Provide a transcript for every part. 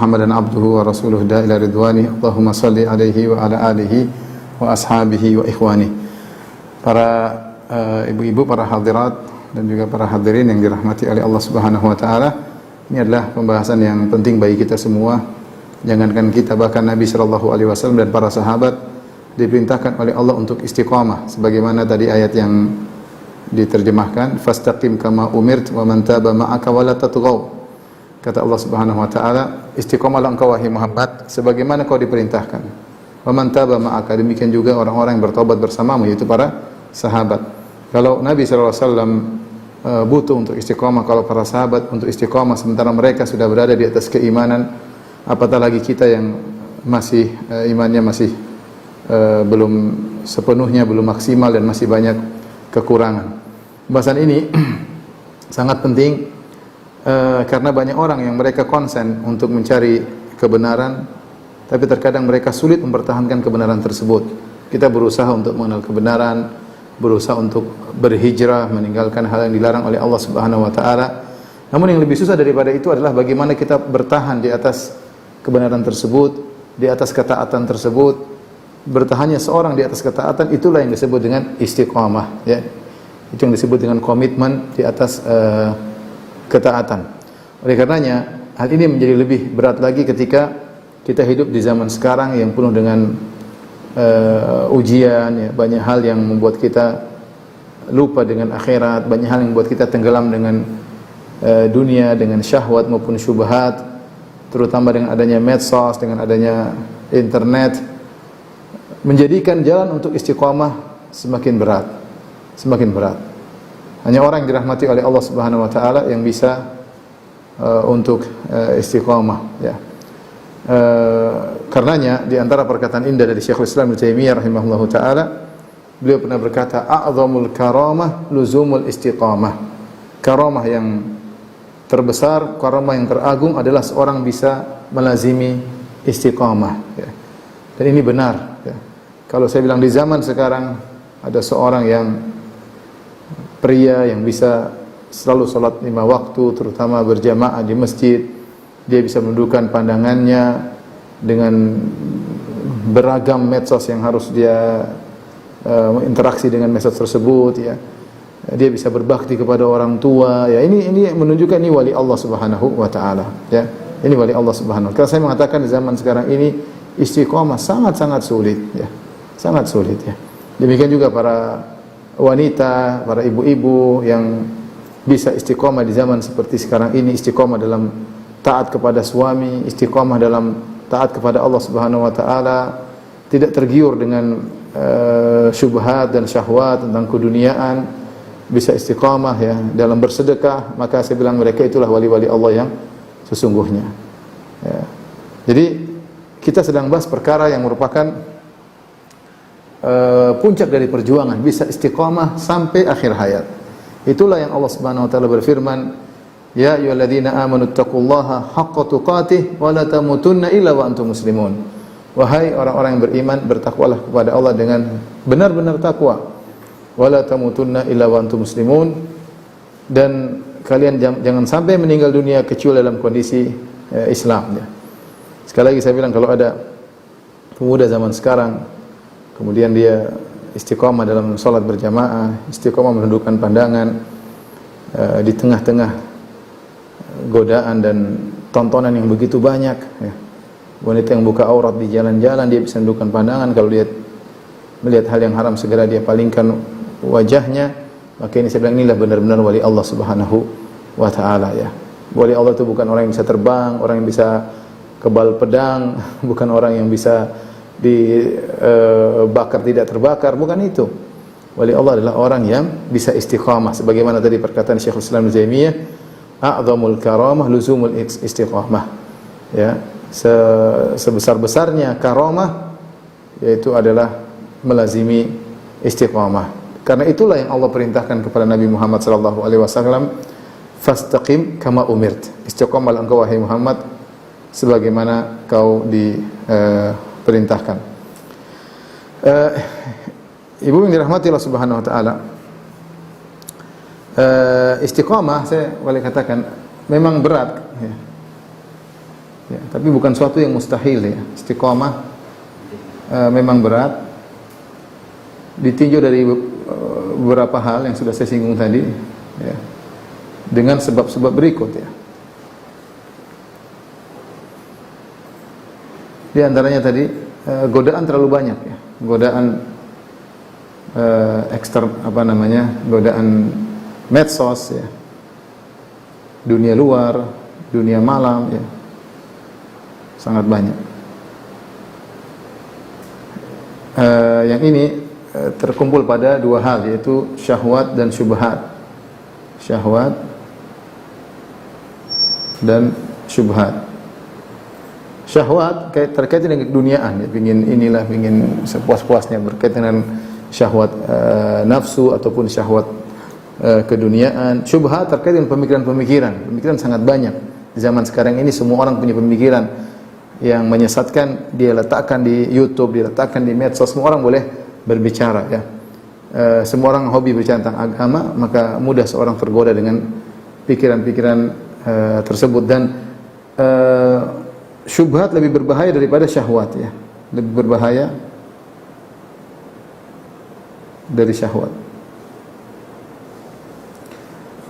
Muhammadan abduhu wa rasuluhu da ila ridwani. Allahumma salli alaihi wa ala alihi wa ashabihi wa ikhwani. Para ibu-ibu, para hadirat dan juga para hadirin yang dirahmati oleh Allah Subhanahu wa taala. Ini adalah pembahasan yang penting bagi kita semua. Jangankan kita, bahkan Nabi sallallahu alaihi wasallam dan para sahabat diperintahkan oleh Allah untuk istiqamah, sebagaimana tadi ayat yang diterjemahkan, fastaqim kama umirt wa man taba ma'aka wa la tatghaw. Kata Allah Subhanahu wa taala, istiqamalah engkau wahai Muhammad sebagaimana kau diperintahkan. Wa man taba ma'aka, demikian juga orang-orang yang bertobat bersamamu, yaitu para sahabat. Kalau Nabi sallallahu alaihi wasallam butuh untuk istiqamah, kalau para sahabat untuk istiqamah sementara mereka sudah berada di atas keimanan, apatah lagi kita yang masih imannya masih belum sepenuhnya, belum maksimal dan masih banyak kekurangan. Bahasan ini sangat penting karena banyak orang yang mereka konsen untuk mencari kebenaran, tapi terkadang mereka sulit mempertahankan kebenaran tersebut. Kita berusaha untuk mengenal kebenaran, berusaha untuk berhijrah, meninggalkan hal yang dilarang oleh Allah Subhanahu wa taala. Namun yang lebih susah daripada itu adalah bagaimana kita bertahan di atas kebenaran tersebut, di atas ketaatan tersebut. Bertahannya seorang di atas ketaatan, itulah yang disebut dengan istiqamah, ya. Itu yang disebut dengan komitmen di atas ketaatan. Oleh karenanya, hal ini menjadi lebih berat lagi ketika kita hidup di zaman sekarang yang penuh dengan ujian, ya. Banyak hal yang membuat kita lupa dengan akhirat, banyak hal yang membuat kita tenggelam dengan dunia, dengan syahwat maupun syubhat, terutama dengan adanya medsos, dengan adanya internet, menjadikan jalan untuk istiqamah semakin berat, semakin berat. Hanya orang yang dirahmati oleh Allah Subhanahu wa taala yang bisa untuk istiqamah, ya. Karenanya di antara perkataan indah dari Syekhul Islam Ibnu Taimiyah rahimahullahu taala, beliau pernah berkata, a'zamul karamah luzumul istiqamah. Karamah yang terbesar, karamah yang teragung adalah seorang bisa melazimi istiqamah, ya. Dan ini benar, ya. Kalau saya bilang di zaman sekarang ada seorang yang pria yang bisa selalu salat 5 waktu, terutama berjamaah di masjid, dia bisa menundukkan pandangannya dengan beragam medsos yang harus dia interaksi dengan medsos tersebut, ya. Dia bisa berbakti kepada orang tua, ya. Ini menunjukkan ini wali Allah Subhanahu wa taala, ya. Ini wali Allah Subhanahu. Kalau saya mengatakan di zaman sekarang ini istiqamah sangat-sangat sulit, ya. Sangat sulit, ya. Demikian juga para wanita, para ibu-ibu yang bisa istiqamah di zaman seperti sekarang ini, istiqamah dalam taat kepada suami, istiqamah dalam taat kepada Allah Subhanahu wa taala, tidak tergiur dengan syubhat dan syahwat tentang keduniaan, bisa istiqamah, ya, dalam bersedekah, maka saya bilang mereka itulah wali-wali Allah yang sesungguhnya, ya. Jadi kita sedang bahas perkara yang merupakan puncak dari perjuangan, bisa istiqamah sampai akhir hayat. Itulah yang Allah Subhanahu wa taala berfirman, ya ayyuhalladzina amanu taqullaha haqqa tuqatih wa la tamutunna illa wa antum muslimun. Wahai orang-orang yang beriman, bertakwalah kepada Allah dengan benar-benar takwa. Wa la tamutunna illa wa antum muslimun, dan kalian jangan sampai meninggal dunia kecuali dalam kondisi Islam, ya. Sekali lagi saya bilang, kalau ada pemuda zaman sekarang kemudian dia istiqamah dalam salat berjamaah, istiqamah menundukkan pandangan di tengah-tengah godaan dan tontonan yang begitu banyak, ya. Wanita yang buka aurat di jalan-jalan, dia bisa menundukkan pandangan. Kalau dia melihat hal yang haram, segera dia palingkan wajahnya. Maka ini saya bilang, inilah benar-benar wali Allah Subhanahu wa taala, ya. Wali Allah itu bukan orang yang bisa terbang, orang yang bisa kebal pedang, bukan orang yang bisa dibakar tidak terbakar, bukan itu. Wali Allah adalah orang yang bisa istiqamah, sebagaimana tadi perkataan Syekhul Islam Ibnu Taimiyah, a'zamul karamah luzumul istiqamah, ya. Sebesar-besarnya karamah yaitu adalah melazimi istiqamah. Karena itulah yang Allah perintahkan kepada Nabi Muhammad sallallahu alaihi wasallam, fastaqim kama umirt. Istiqamalah engkau wahai Muhammad sebagaimana kau diperintahkan. Ibu yang dirahmati Allah Subhanahu wa taala, istiqamah saya boleh katakan memang berat, ya. ya, tapi bukan suatu yang mustahil ya. Istiqomah memang berat, ditinjau dari beberapa hal yang sudah saya singgung tadi ya, dengan sebab-sebab berikut ya. Di antaranya tadi godaan terlalu banyak ya, godaan godaan medsos ya, dunia luar, dunia malam ya, sangat banyak. Yang ini terkumpul pada dua hal, yaitu syahwat dan syubhat. Syahwat dan syubhat. Syahwat terkait dengan keduniaan, ya, ingin inilah, ingin sepuas-puasnya, berkaitan dengan syahwat nafsu ataupun syahwat keduniaan. Syubhat terkait dengan pemikiran-pemikiran. Pemikiran sangat banyak. Di zaman sekarang ini semua orang punya pemikiran yang menyesatkan, dia letakkan di YouTube, dia letakkan di medsos, semua orang boleh berbicara ya. Semua orang hobi berbicara tentang agama, maka mudah seorang tergoda dengan pikiran-pikiran tersebut. Dan syubhat lebih berbahaya daripada syahwat ya, lebih berbahaya dari syahwat.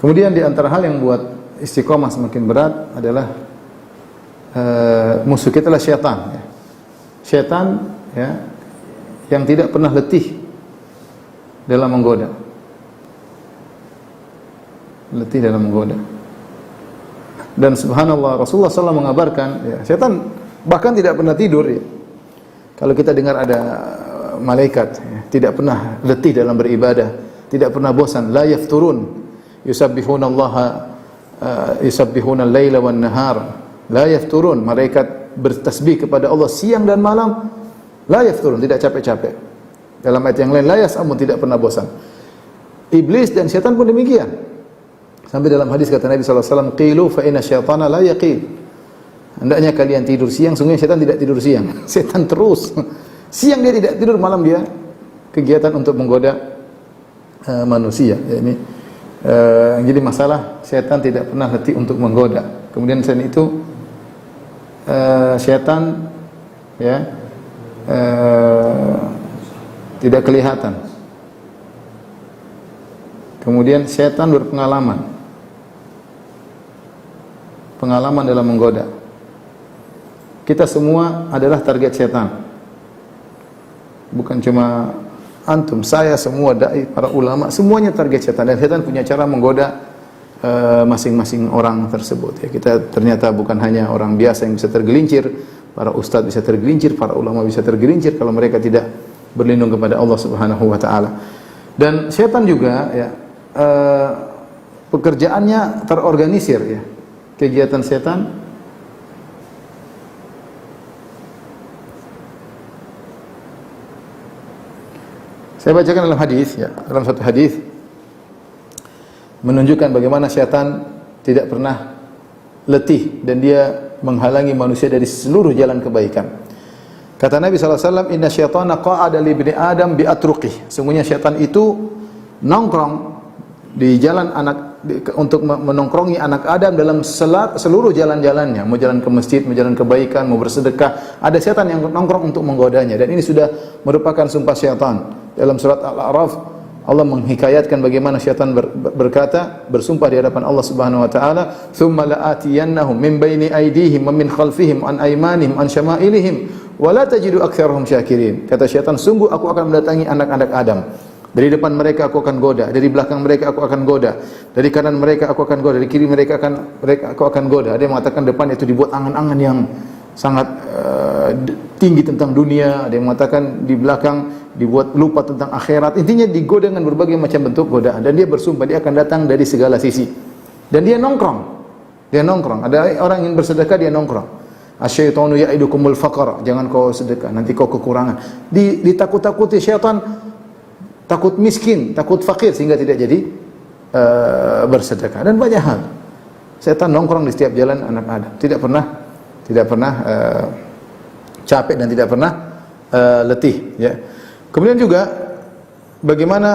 Kemudian di antara hal yang buat istiqomah semakin berat adalah musuh kita adalah syaitan ya. Syaitan ya, yang tidak pernah letih dalam menggoda. Letih dalam menggoda. Dan subhanallah, Rasulullah SAW mengabarkan ya, syaitan bahkan tidak pernah tidur ya. Kalau kita dengar ada malaikat ya, tidak pernah letih dalam beribadah, tidak pernah bosan, la yafturun, yusabbihunallaha yusabbihuna al-laila wan nahar, la yafturun, malaikat bertasbih kepada Allah siang dan malam, la yafturun, tidak capek-capek. Dalam ayat yang lain, la yas'amun, tidak pernah bosan. Iblis dan syaitan pun demikian. Sampai dalam hadis kata Nabi SAW, qilu fa inna syaitana la yaqil. Hendaknya kalian tidur siang, sungguhnya syaitan tidak tidur siang. Syaitan terus. Siang dia tidak tidur, malam dia kegiatan untuk menggoda manusia. Ya, ini jadi masalah, syaitan tidak pernah letih untuk menggoda. Kemudian selain itu syaitan ya tidak kelihatan. Kemudian syaitan berpengalaman. Pengalaman dalam menggoda. Kita semua adalah target syaitan. Bukan cuma antum, saya, semua dai, para ulama, semuanya target syaitan. Dan syaitan punya cara menggoda masing-masing orang tersebut. Ya, kita ternyata bukan hanya orang biasa yang bisa tergelincir, para ustadz bisa tergelincir, para ulama bisa tergelincir kalau mereka tidak berlindung kepada Allah Subhanahu wa taala. Dan syaitan juga ya pekerjaannya terorganisir ya. Kegiatan setan saya bacakan dalam hadis ya, dalam satu hadis menunjukkan bagaimana syaitan tidak pernah letih dan dia menghalangi manusia dari seluruh jalan kebaikan. Kata Nabi SAW, inna syaitana qa'ada li ibni Adam bi atruqih. Sungguhnya syaitan itu nongkrong di jalan untuk menongkrongi anak Adam dalam seluruh jalan-jalannya, mau jalan ke masjid, mau jalan kebaikan, mau bersedekah, ada syaitan yang nongkrong untuk menggodanya. Dan ini sudah merupakan sumpah syaitan. Dalam surat Al-A'raf Allah menghikayatkan bagaimana syaitan berkata, bersumpah di hadapan Allah Subhanahu wa taala, "Tsumma la'atiyannahum min baini aydihim wa min khalfihim an aymanihim an syama'ilihim wa la tajidu aktsarahum syakirin." Kata syaitan, sungguh aku akan mendatangi anak-anak Adam. Dari depan mereka aku akan goda, dari belakang mereka aku akan goda, dari kanan mereka aku akan goda, dari kiri mereka aku akan goda. Ada yang mengatakan depan itu dibuat angan-angan yang sangat tinggi tentang dunia, ada yang mengatakan di belakang dibuat lupa tentang akhirat. Intinya digoda dengan berbagai macam bentuk godaan, dan dia bersumpah dia akan datang dari segala sisi. Dan dia nongkrong. Dia nongkrong. Ada orang yang bersedekah, dia nongkrong. Asyaitonu ya'idukumul faqra, jangan kau sedekah, nanti kau kekurangan. Ditakut-takuti syaitan, takut miskin, takut fakir sehingga tidak jadi bersedekah, dan banyak hal. Setan nongkrong di setiap jalan anak Adam, tidak pernah capek dan tidak pernah letih ya. Kemudian juga bagaimana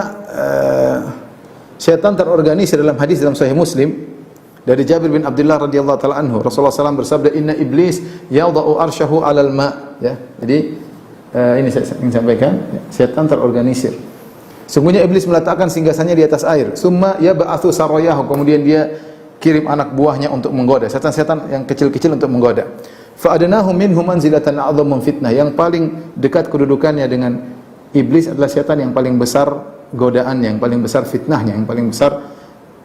setan terorganisir dalam hadis dalam Sahih Muslim, Dari Jabir bin Abdullah radhiyallahu taala anhu, Rasulullah SAW bersabda, "Inna iblis yada'u arsyahu 'alal ma'." Ya. Jadi ini saya ingin sampaikan, setan terorganisir. Sungguhnya iblis meletakkan singgasannya di atas air. Summa yab'atsu sarayahu, kemudian dia kirim anak buahnya untuk menggoda. Setan-setan yang kecil-kecil untuk menggoda. Fa adnahu minhum manzilatan a'dhamu fitnah. Yang paling dekat kedudukannya dengan iblis adalah setan yang paling besar godaannya, yang paling besar fitnahnya, yang paling besar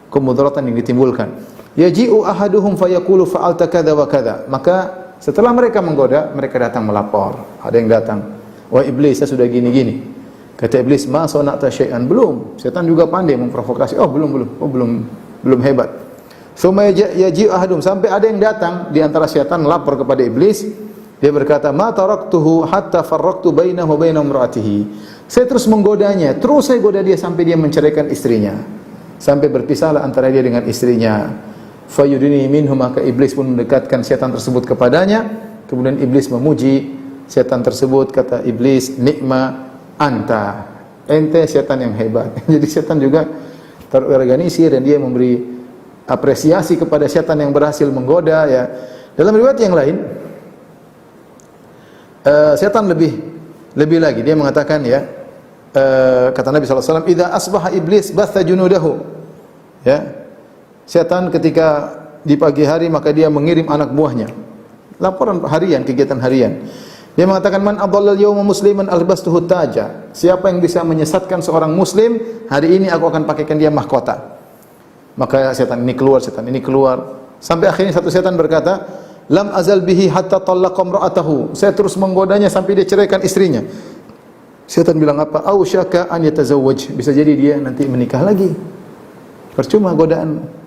kemudaratan yang ditimbulkan. Yaji'u ahaduhum fayaqulu fa'alta kadza wa kadza. Maka setelah mereka menggoda, mereka datang melapor. Ada yang datang, "Wah iblis, saya sudah gini-gini." Kata iblis, "Ma sana'ta syai'an?" Belum. Setan juga pandai memprovokasi. "Oh, belum hebat." Tsumma yaji'u ahaduhum, sampai ada yang datang di antara setan melapor kepada iblis. Dia berkata, "Ma taraktuhu hatta farraqtu bainahu wa baina imra'atihi." Saya terus menggodanya, terus saya goda dia sampai dia menceraikan istrinya. Sampai berpisahlah antara dia dengan istrinya. Fayudini minhum, maka iblis pun mendekatkan setan tersebut kepadanya. Kemudian iblis memuji setan tersebut, kata iblis, "Nikma anta." Ente setan yang hebat. Jadi setan juga terorganisir dan dia memberi apresiasi kepada setan yang berhasil menggoda ya. Dalam riwayat yang lain, setan lebih lagi, dia mengatakan ya, kata Nabi sallallahu alaihi wasallam, "Idza asbaha iblis batha junudahu." Ya. Setan ketika di pagi hari maka dia mengirim anak buahnya. Laporan harian, kegiatan harian. Dia mengatakan, "Man adallal yawma musliman albastuhu taja." Siapa yang bisa menyesatkan seorang muslim, hari ini aku akan pakaikan dia mahkota. Maka setan ini keluar. Sampai akhirnya satu setan berkata, "Lam azal bihi hatta talaqa imra'atahu." Saya terus menggodanya sampai dia ceraikan istrinya. Setan bilang apa? "Ausyaka an yatazawwaj." Bisa jadi dia nanti menikah lagi. Percuma godaan.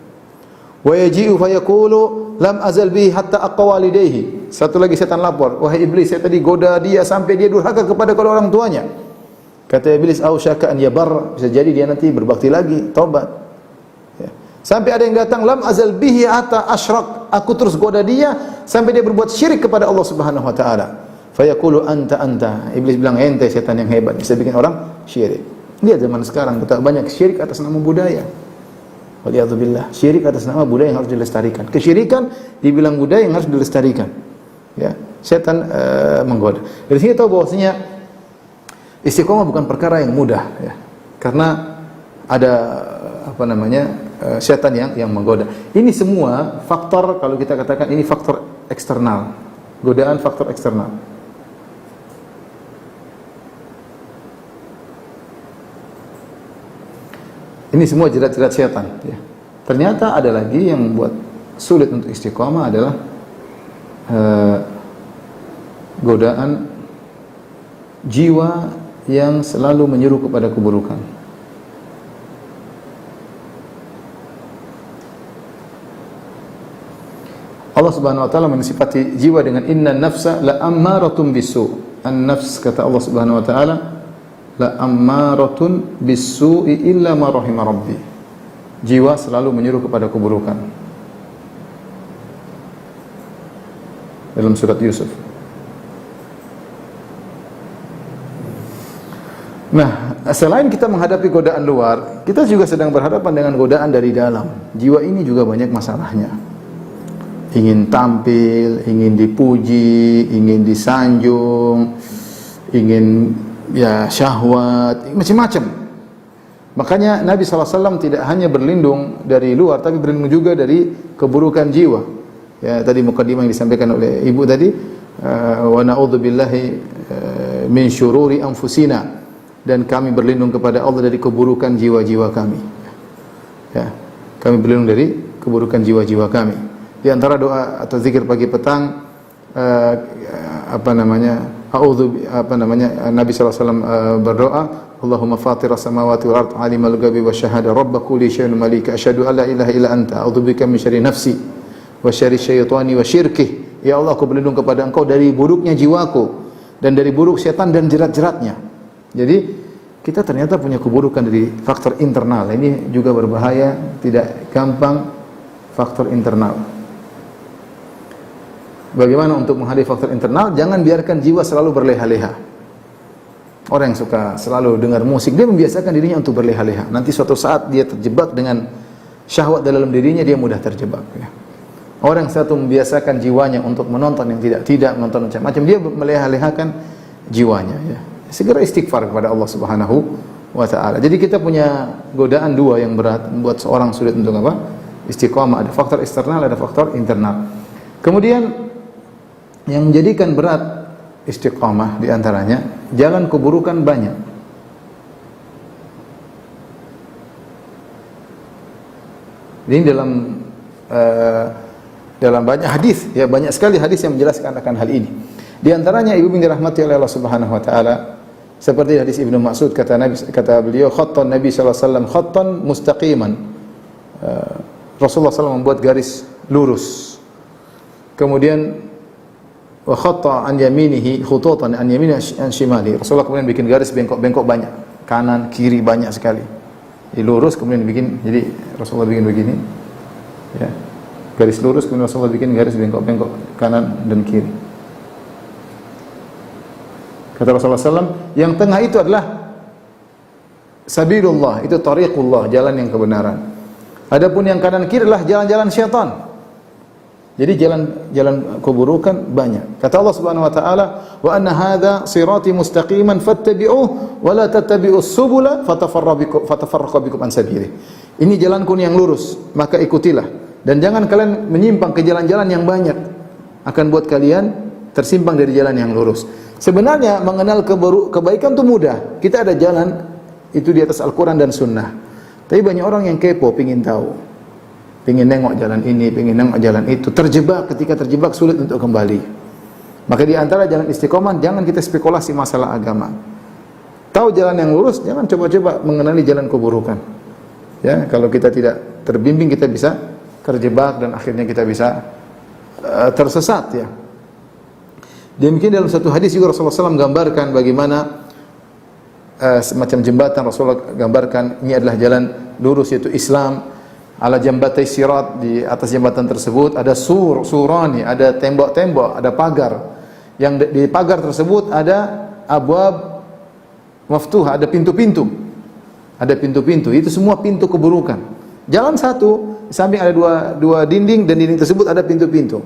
Wa yaji'u fa yaqulu lam azal bihi hatta aqwalidayhi. Satu lagi setan lapor, "Wahai iblis, saya tadi goda dia sampai dia durhaka kepada kedua orang tuanya." Kata iblis, "Ausyaka an yabar." Bisa jadi dia nanti berbakti lagi, taubat. Ya. Sampai ada yang datang, "Lam azal bihi hatta asyrak." Aku terus goda dia sampai dia berbuat syirik kepada Allah Subhanahu wa taala. Fa yaqulu anta. Iblis bilang, "Ente setan yang hebat, bisa bikin orang syirik." Lihat zaman sekarang betapa banyak syirik atas nama budaya. Waliyadzubillah, syirik atas nama budaya yang harus dilestarikan. Kesyirikan dibilang budaya yang harus dilestarikan. Ya, setan menggoda. Dari sini tahu bahwasanya istiqomah bukan perkara yang mudah ya. Karena ada setan yang menggoda. Ini semua faktor, kalau kita katakan ini faktor eksternal. Godaan faktor eksternal. Ini semua jerat-jerat setan ya. Ternyata ada lagi yang membuat sulit untuk istiqamah adalah godaan jiwa yang selalu menyeru kepada keburukan. Allah Subhanahu wa taala mensifati jiwa dengan inna nafsa la ammaratun bisu. An-nafs, kata Allah Subhanahu wa taala, la ammaratun bisu'i illa ma rahima rabbi. Jiwa selalu menyuruh kepada keburukan. Dalam surat Yusuf. Nah, selain kita menghadapi godaan luar, kita juga sedang berhadapan dengan godaan dari dalam. Jiwa ini juga banyak masalahnya. Ingin tampil, ingin dipuji, ingin disanjung, ingin syahwat, macam-macam. Makanya Nabi SAW tidak hanya berlindung dari luar, tapi berlindung juga dari keburukan jiwa. Ya, tadi mukadimah yang disampaikan oleh ibu tadi, wa na'udzubillahi min syururi anfusina, dan kami berlindung kepada Allah dari keburukan jiwa-jiwa kami. Ya, kami berlindung dari keburukan jiwa-jiwa kami. Di antara doa atau zikir pagi petang, Nabi SAW berdoa, Allahumma fatiras samawati wal ard, alimal ghaibi wasyahada, rabb kulli syai'in malik, asyhadu an la ilaha illa anta, a'udzubika min syarri nafsi wa syarri syaitani wa syirkih. Ya Allah, aku berlindung kepada Engkau dari buruknya jiwaku dan dari buruk setan dan jerat-jeratnya. Jadi kita ternyata punya keburukan dari faktor internal. Ini juga berbahaya, tidak gampang faktor internal. Bagaimana untuk menghadapi faktor internal? Jangan biarkan jiwa selalu berleha-leha. Orang yang suka selalu dengar musik, dia membiasakan dirinya untuk berleha-leha. Nanti suatu saat dia terjebak dengan syahwat dalam dirinya, dia mudah terjebak ya. Orang satu membiasakan jiwanya untuk menonton yang tidak menonton macam-macam, dia melehah-lehahkan jiwanya ya. Segera istighfar kepada Allah Subhanahu wa taala. Jadi kita punya godaan dua yang berat membuat seorang sulit untuk apa? Istiqamah. Ada faktor eksternal, ada faktor internal. Kemudian yang menjadikan berat istiqamah di antaranya jalan keburukan banyak. Ini dalam banyak hadis, ya banyak sekali hadis yang menjelaskan akan hal ini. Di antaranya ibu yang dirahmati oleh Allah Subhanahu wa taala, seperti hadis Ibnu Mas'ud, kata beliau, khattan Nabi sallallahu alaihi wasallam khattan mustaqiman. Rasulullah SAW membuat garis lurus. Kemudian wa khatta an yaminihi khututan an yamini an shimali. Rasulullah kemudian bikin garis bengkok-bengkok banyak, kanan kiri banyak sekali. Lurus kemudian bikin, jadi Rasulullah bikin begini. Ya. Garis lurus kemudian Rasulullah bikin garis bengkok-bengkok kanan dan kiri. Kata Rasulullah SAW, yang tengah itu adalah sabilullah, itu tariqullah, jalan yang kebenaran. Adapun yang kanan kiri adalah jalan-jalan syaitan. Jadi jalan keburukan banyak. Kata Allah Subhanahu wa taala, "Wa anna hadza sirati mustaqiman fattabi'uhu wa la tattabi'us subula fatafarraqu bikum an sabilihi." Ini jalanku yang lurus, maka ikutilah, dan jangan kalian menyimpang ke jalan-jalan yang banyak, akan buat kalian tersimpang dari jalan yang lurus. Sebenarnya mengenal kebaikan itu mudah. Kita ada jalan itu di atas Al-Qur'an dan Sunnah. Tapi banyak orang yang kepo, pingin tahu, pingin nengok jalan ini, pingin nengok jalan itu, terjebak. Ketika terjebak sulit untuk kembali. Maka di antara jalan istiqomah, jangan kita spekulasi masalah agama. Tahu jalan yang lurus, jangan coba-coba mengenali jalan keburukan. Ya, kalau kita tidak terbimbing, kita bisa terjebak dan akhirnya kita bisa tersesat ya. Demikian dalam satu hadis juga Rasulullah SAW gambarkan bagaimana semacam jembatan. Rasulullah gambarkan ini adalah jalan lurus, yaitu Islam. Ala jambatai sirat, di atas jembatan tersebut ada surani, ada tembok-tembok, ada pagar. Yang di pagar tersebut ada abwab maftuha, ada pintu-pintu. Ada pintu-pintu, itu semua pintu keburukan. Jalan satu, di samping ada dua dinding, dan dinding tersebut ada pintu-pintu.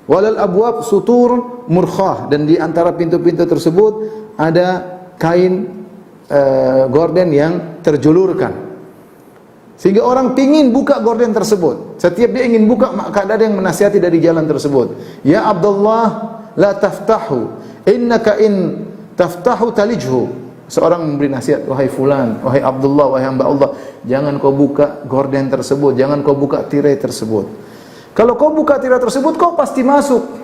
Walal abwab sutur murkhah, dan di antara pintu-pintu tersebut ada kain gorden yang terjulurkan, sehingga orang pingin buka gorden tersebut. Setiap dia ingin buka, maka ada yang menasihati dari jalan tersebut. Ya Abdullah, la taftahu, innaka in taftahu talijhu. Seorang memberi nasihat, wahai fulan, wahai Abdullah, wahai hamba Allah, jangan kau buka gorden tersebut, jangan kau buka tirai tersebut. Kalau kau buka tirai tersebut, kau pasti masuk.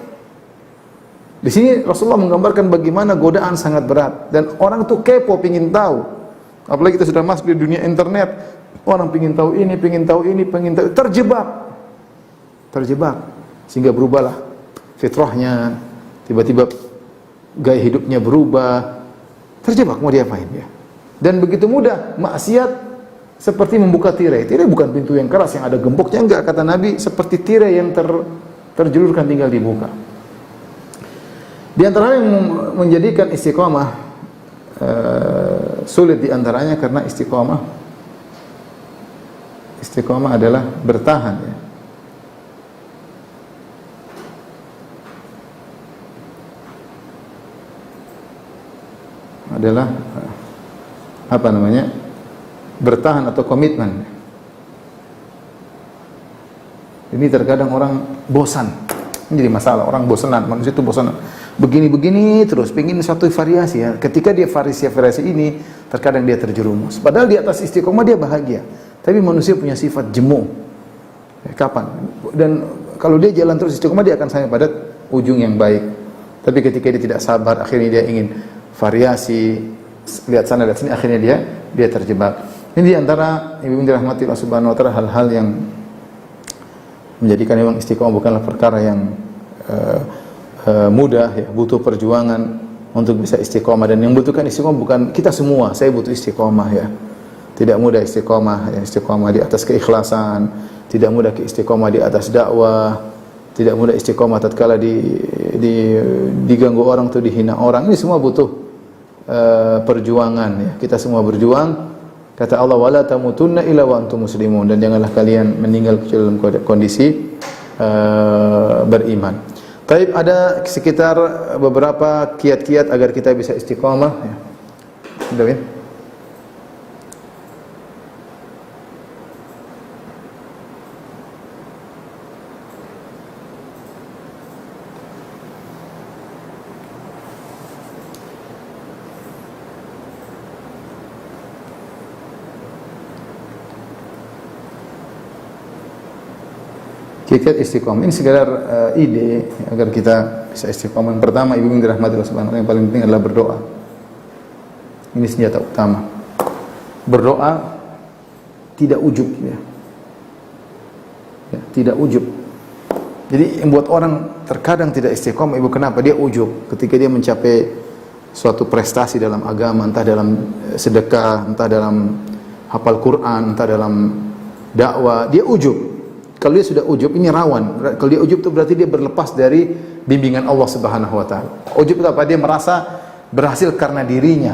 Di sini Rasulullah menggambarkan bagaimana godaan sangat berat, dan orang tuh kepo, pingin tahu. Apalagi kita sudah masuk di dunia internet, orang pingin tahu ini, pingin tahu ini, pingin tahu, terjebak, sehingga berubahlah fitrahnya, tiba-tiba gaya hidupnya berubah, terjebak, mau diapain ya? Dan begitu mudah maksiat seperti membuka tirai. Tirai bukan pintu yang keras yang ada gemboknya, enggak, kata Nabi, seperti tirai yang terjulurkan tinggal dibuka. Di antara yang menjadikan istiqamah sulit di antaranya karena istiqamah adalah bertahan ya. Adalah apa namanya? Bertahan atau komitmen. Ini terkadang orang bosan. Ini jadi masalah, orang bosanan, manusia itu bosanan. Begini-begini terus, pengin satu variasi ya. Ketika dia variasi ini, terkadang dia terjerumus. Padahal di atas istiqomah dia bahagia. Tapi manusia punya sifat jemu. Kapan? Dan kalau dia jalan terus istiqomah, dia akan sampai pada ujung yang baik. Tapi ketika dia tidak sabar, akhirnya dia ingin variasi, lihat sana, lihat sini, akhirnya dia terjebak. Ini di antara ibu dirahmati Allah Subhanahu wa taala, hal-hal yang menjadikan memang istiqomah bukanlah perkara yang mudah ya, butuh perjuangan untuk bisa istiqomah. Dan yang membutuhkan istiqomah bukan kita semua, saya butuh istiqomah ya. Tidak mudah istiqomah ya, istiqomah di atas keikhlasan, tidak mudah istiqomah di atas dakwah, tidak mudah istiqomah tatkala diganggu orang atau dihina orang. Ini semua butuh perjuangan ya. Kita semua berjuang Kata Allah, wala tamutunna illa wa antum muslimun, dan janganlah kalian meninggal dalam kondisi beriman. Taib, ada sekitar beberapa kiat-kiat agar kita bisa istiqamah ya. Sudah ya? Kiat istiqomah ini sekedar ide agar kita bisa istiqomah. Yang pertama, ibu yang dirahmati Allah Subhanahu wa taala, yang paling penting adalah berdoa. Ini senjata utama. Berdoa tidak ujub ya. Ya, tidak ujub. Jadi yang buat orang terkadang tidak istiqomah, ibu, kenapa? Dia ujub ketika dia mencapai suatu prestasi dalam agama, entah dalam sedekah, entah dalam hafal Quran, entah dalam dakwah, dia ujub. Kalau dia sudah ujub, ini rawan. Kalau dia ujub itu berarti dia berlepas dari bimbingan Allah Subhanahu wa taala. Ujub itu apa? Dia merasa berhasil karena dirinya.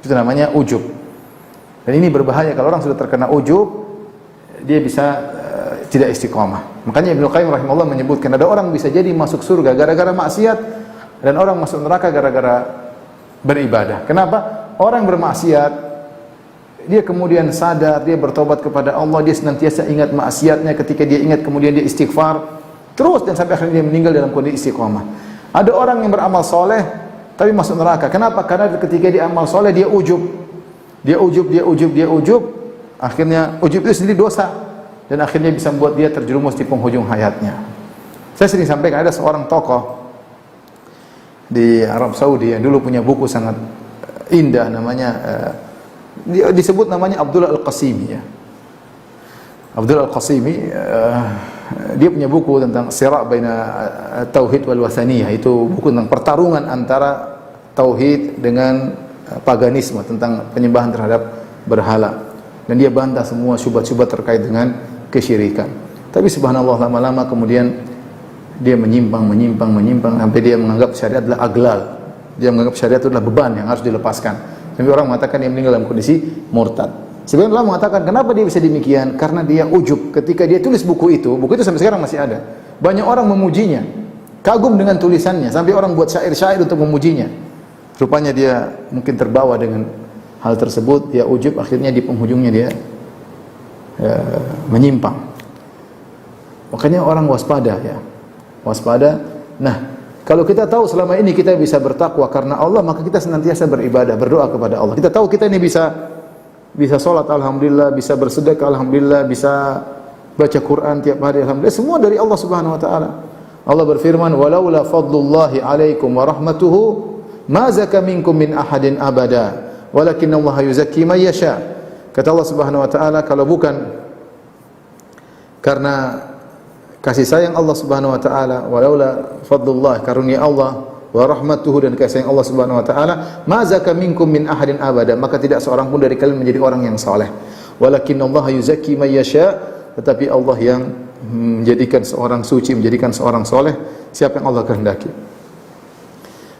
Itu namanya ujub. Dan ini berbahaya kalau orang sudah terkena ujub, dia bisa tidak istiqamah. Makanya Ibnu Qayyim rahimahullah menyebutkan ada orang bisa jadi masuk surga gara-gara maksiat, dan orang masuk neraka gara-gara beribadah. Kenapa? Orang bermaksiat, dia kemudian sadar, dia bertobat kepada Allah, dia senantiasa ingat maksiatnya, ketika dia ingat kemudian dia istighfar terus, dan sampai akhirnya dia meninggal dalam kondisi istiqamah. Ada orang yang beramal soleh tapi masuk neraka. Kenapa? Karena ketika dia amal soleh dia ujub, akhirnya ujub itu sendiri dosa, dan akhirnya bisa membuat dia terjerumus di penghujung hayatnya. Saya sering sampaikan, ada seorang tokoh di Arab Saudi yang dulu punya buku sangat indah, namanya dia disebut namanya Abdullah Al-Qasimi ya. Abdullah Al-Qasimi dia punya buku tentang Sira' baina Tauhid wal Wathaniyah. Itu buku tentang pertarungan antara tauhid dengan paganisme, tentang penyembahan terhadap berhala. Dan dia bantah semua syubhat-syubhat terkait dengan kesyirikan. Tapi subhanallah, lama-lama kemudian dia menyimpang sampai dia menganggap syariat adalah aglal. Dia menganggap syariat itu adalah beban yang harus dilepaskan. Tapi orang mengatakan dia meninggal dalam kondisi murtad. Sebenarnya Allah mengatakan kenapa dia bisa demikian? Karena dia ujub. Ketika dia tulis buku itu sampai sekarang masih ada. Banyak orang memujinya, kagum dengan tulisannya, sampai orang buat syair-syair untuk memujinya. Rupanya dia mungkin terbawa dengan hal tersebut, dia ujub, akhirnya di penghujungnya dia menyimpang. Makanya orang waspada ya. Waspada. Nah, kalau kita tahu selama ini kita bisa bertakwa karena Allah, maka kita senantiasa beribadah, berdoa kepada Allah. Kita tahu kita ini bisa salat alhamdulillah, bisa bersedekah alhamdulillah, bisa baca Quran tiap hari alhamdulillah, semua dari Allah Subhanahu wa taala. Allah berfirman, "Walaula fadlullahi 'alaikum wa rahmatuhu ma zaka minkum min ahadin abada, walakinallaha yuzakki man yasha." Kata Allah Subhanahu wa taala, kalau bukan karena kasih sayang Allah Subhanahu wa taala, walaula fadlullah, karunia Allah, wa rahmatuhu, dan kasih sayang Allah Subhanahu wa taala, ma zaka minkum min ahadin abada, maka tidak seorang pun dari kalian menjadi orang yang saleh. Walakinallaha yuzakki man yasha, tetapi Allah yang menjadikan seorang suci, menjadikan seorang saleh siapa yang Allah kehendaki.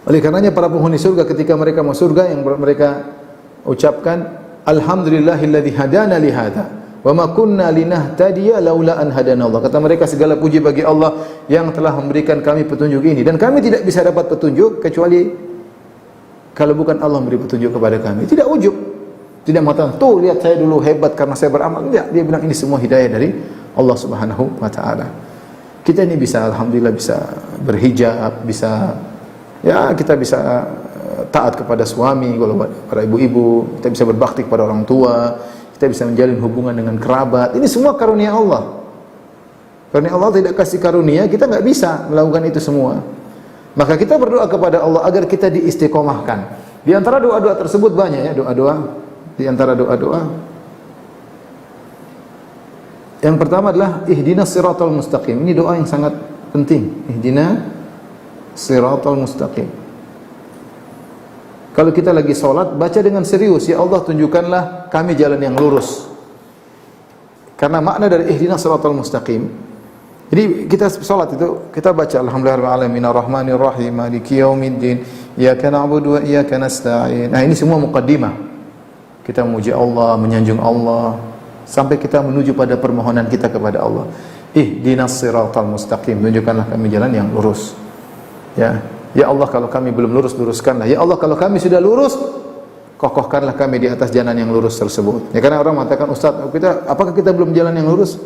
Oleh karenanya para penghuni surga ketika mereka masuk surga, yang mereka ucapkan, alhamdulillahilladzi hadana li hadza wa ma kunna linahtadiya laula an hadanallah. Kata mereka, segala puji bagi Allah yang telah memberikan kami petunjuk ini, dan kami tidak bisa dapat petunjuk kecuali kalau bukan Allah memberi petunjuk kepada kami. Tidak ujub, tidak mengatakan, tuh lihat saya dulu hebat karena saya beramal. Tidak, dia bilang ini semua hidayah dari Allah Subhanahu wa taala. Kita ini bisa alhamdulillah bisa berhijab, bisa ya kita bisa taat kepada suami, kalau para ibu-ibu, kita bisa berbakti kepada orang tua, kita bisa menjalin hubungan dengan kerabat. Ini semua karunia Allah. Karunia Allah tidak kasih karunia, kita nggak bisa melakukan itu semua. Maka kita berdoa kepada Allah agar kita diistiqomahkan. Di antara doa-doa tersebut banyak ya, doa-doa. Di antara doa-doa yang pertama adalah ihdinas siratal mustaqim. Ini doa yang sangat penting. Ihdinas siratal mustaqim. Kalau kita lagi sholat, baca dengan serius, ya Allah tunjukkanlah kami jalan yang lurus. Karena makna dari ihdinas siratal mustaqim, jadi kita sholat itu, kita baca alhamdulillahirrahmanirrahim, arrahmanirrahim, maliki yaumiddin, iyyaka na'budu wa iyyaka nasta'in. Nah ini semua muqaddimah. kita memuji Allah, menyanjung Allah, sampai kita menuju pada permohonan kita kepada Allah. Ihdinas siratal mustaqim, tunjukkanlah kami jalan yang lurus. Ya, ya Allah, kalau kami belum lurus, luruskanlah. Ya Allah, kalau kami sudah lurus, kokohkanlah kami di atas jalan yang lurus tersebut. Ya, karena orang mengatakan, Ustaz, apakah kita belum jalan yang lurus?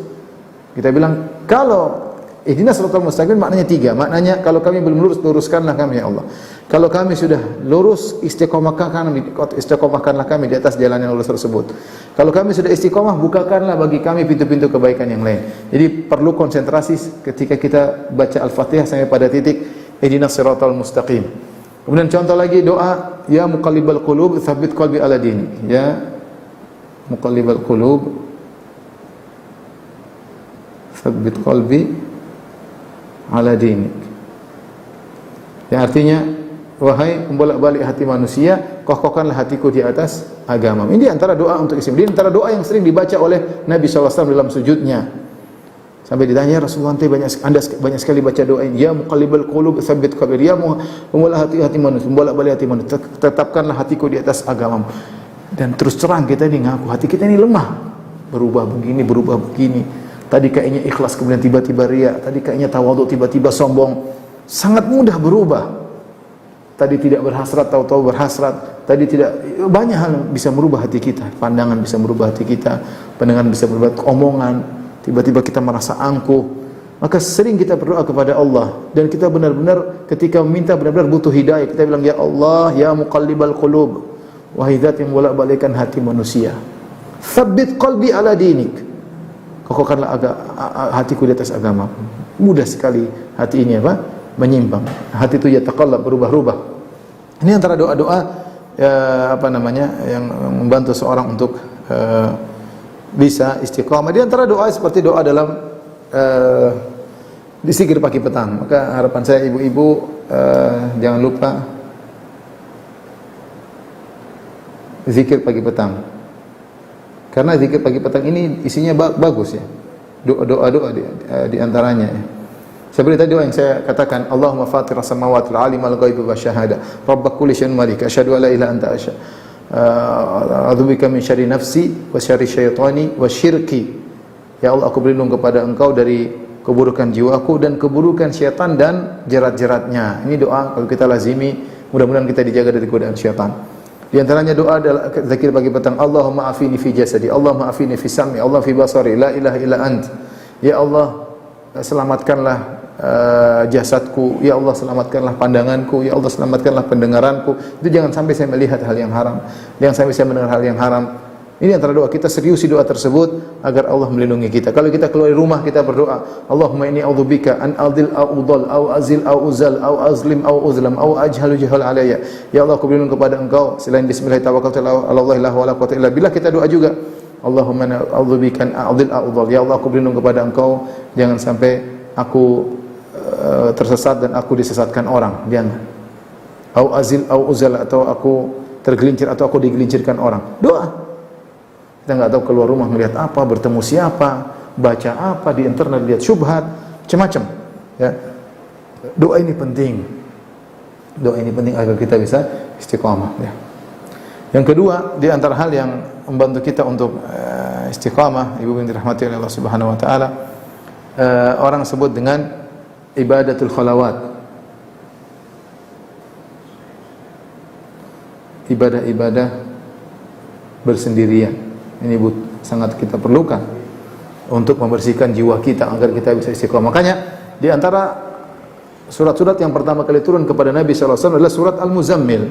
Kita bilang, kalau ihdinas siratal mustaqim maknanya 3. Maknanya kalau kami belum lurus, luruskanlah kami ya Allah. Kalau kami sudah lurus, istiqomahkanlah kami di atas jalan yang lurus tersebut. Kalau kami sudah istiqomah, bukakanlah bagi kami pintu-pintu kebaikan yang lain. Jadi perlu konsentrasi ketika kita baca Al-Fatihah sampai pada titik ihdinas siratal mustaqim. Kemudian contoh lagi doa, ya muqallibal qulub tsabbit qalbi ala dinik. Ya muqallibal qulub tsabbit qalbi ala dinik. Yang artinya, wahai pembolak-balik hati manusia, kokohkanlah hatiku di atas agama. Ini antara doa untuk Islam. Ini antara doa yang sering dibaca oleh Nabi SAW dalam sujudnya. Sampai ditanya, Rasulullah, Anda banyak sekali baca doa ini. Ya muqallibal qulub tsabbit qalbi. Ya pembolak hati manusia, pembolak-balik hati manusia, tetapkanlah hatiku di atas agamamu. Dan terus terang kita ini ngaku hati kita ini lemah. Berubah begini. Tadi kayaknya ikhlas, kemudian tiba-tiba riya. Tadi kayaknya tawadhu, tiba-tiba sombong. Sangat mudah berubah. Tadi tidak berhasrat, tahu-tahu berhasrat. Tadi tidak, banyak hal yang bisa merubah hati kita. Pandangan bisa merubah hati kita, pandangan bisa merubah omongan. Tiba-tiba kita merasa angkuh. Maka sering kita berdoa kepada Allah, dan kita benar-benar ketika meminta benar-benar butuh hidayah. Kita bilang, ya Allah, ya muqallibal qulub, wahai zat yang bolak-balikkan hati manusia, tsabbit qalbi ala dinik, kokohkanlah hatiku di atas agama. Mudah sekali hati ini menyimpang. Hati itu yataqallab, berubah-ubah. Ini antara doa-doa yang membantu seorang untuk bisa istiqamah. Di antara doa seperti doa dalam zikir pagi petang. Maka harapan saya ibu-ibu jangan lupa zikir pagi petang. Karena zikir pagi petang ini isinya bagus ya. Doa-doa di antaranya ya. Seperti tadi doa yang saya katakan, Allahumma fatiras samawati wal alimal ghaibi wasyahada, rabb kulli syai'in malik, asyhadu an la ilaha anta a'udzubika min syarri nafsi wa syarri syaitani wa syirki. Ya Allah, aku berlindung kepada Engkau dari keburukan jiwaku dan keburukan syaitan dan jerat-jeratnya. Ini doa kalau kita lazimi, mudah-mudahan kita dijaga dari godaan syaitan. Di antaranya doa adalah zikir pagi petang, Allahumma afini fi jasadi, Allahumma afini fi sam'i, Allah fi basari, la ilaha illa ant. Ya Allah, selamatkanlah jasadku, ya Allah selamatkanlah pandanganku, ya Allah selamatkanlah pendengaranku. Itu jangan sampai saya melihat hal yang haram, jangan sampai saya mendengar hal yang haram. Ini antara doa kita, seriusi doa tersebut agar Allah melindungi kita. Kalau kita keluar dari rumah kita berdoa, Allahumma inni a'udzubika an adil au udal au azil au uzal au azlim au uzlam au ajhalu jahal alayya. Ya Allah, aku berlindung kepada Engkau selain bismillah tawakkaltu ala Allah la wala quwwata illa billah. Kita doa juga, Allahumma a'udzubika an adil au udal. Ya Allah, aku berlindung kepada Engkau jangan sampai aku tersesat dan aku disesatkan orang. Jangan. Au azil au uzal, atau aku tergelincir atau aku digelincirkan orang. Doa. Kita nggak tahu keluar rumah melihat apa, bertemu siapa, baca apa di internet, lihat syubhat, macam-macam. Ya. Doa ini penting. Doa ini penting agar kita bisa istiqamah. Ya. Yang kedua, di antara hal yang membantu kita untuk istiqamah, ibu yang dirahmati oleh Allah Subhanahu Wa Taala, orang sebut dengan ibadatul khalawat. Ibadah-ibadah bersendirian. Ini sangat kita perlukan untuk membersihkan jiwa kita agar kita bisa istiqomah. Makanya di antara surat-surat yang pertama kali turun kepada Nabi sallallahu alaihi wasallam adalah surat Al-Muzammil.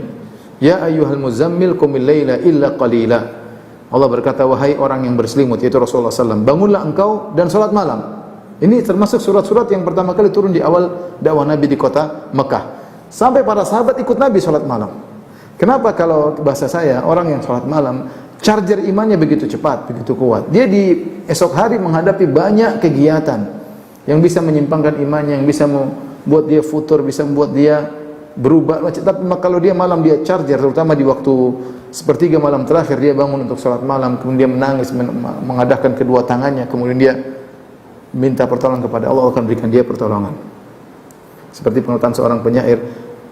Ya ayyuhal muzammil qumil laila illa qalila. Allah berkata, wahai orang yang berselimut, yaitu Rasulullah sallallahu alaihi wasallam, bangunlah engkau dan salat malam. Ini termasuk surat-surat yang pertama kali turun di awal dakwah Nabi di kota Mekah. Sampai para sahabat ikut Nabi salat malam. Kenapa? Kalau bahasa saya, orang yang salat malam, charger imannya begitu cepat, begitu kuat. Dia di esok hari menghadapi banyak kegiatan yang bisa menyimpangkan imannya, yang bisa membuat dia futur, bisa membuat dia berubah. Tapi kalau dia malam dia charger, terutama di waktu sepertiga malam terakhir dia bangun untuk salat malam, kemudian dia menangis, mengadahkan kedua tangannya, kemudian dia minta pertolongan kepada Allah, akan berikan dia pertolongan. Seperti pernyataan seorang penyair,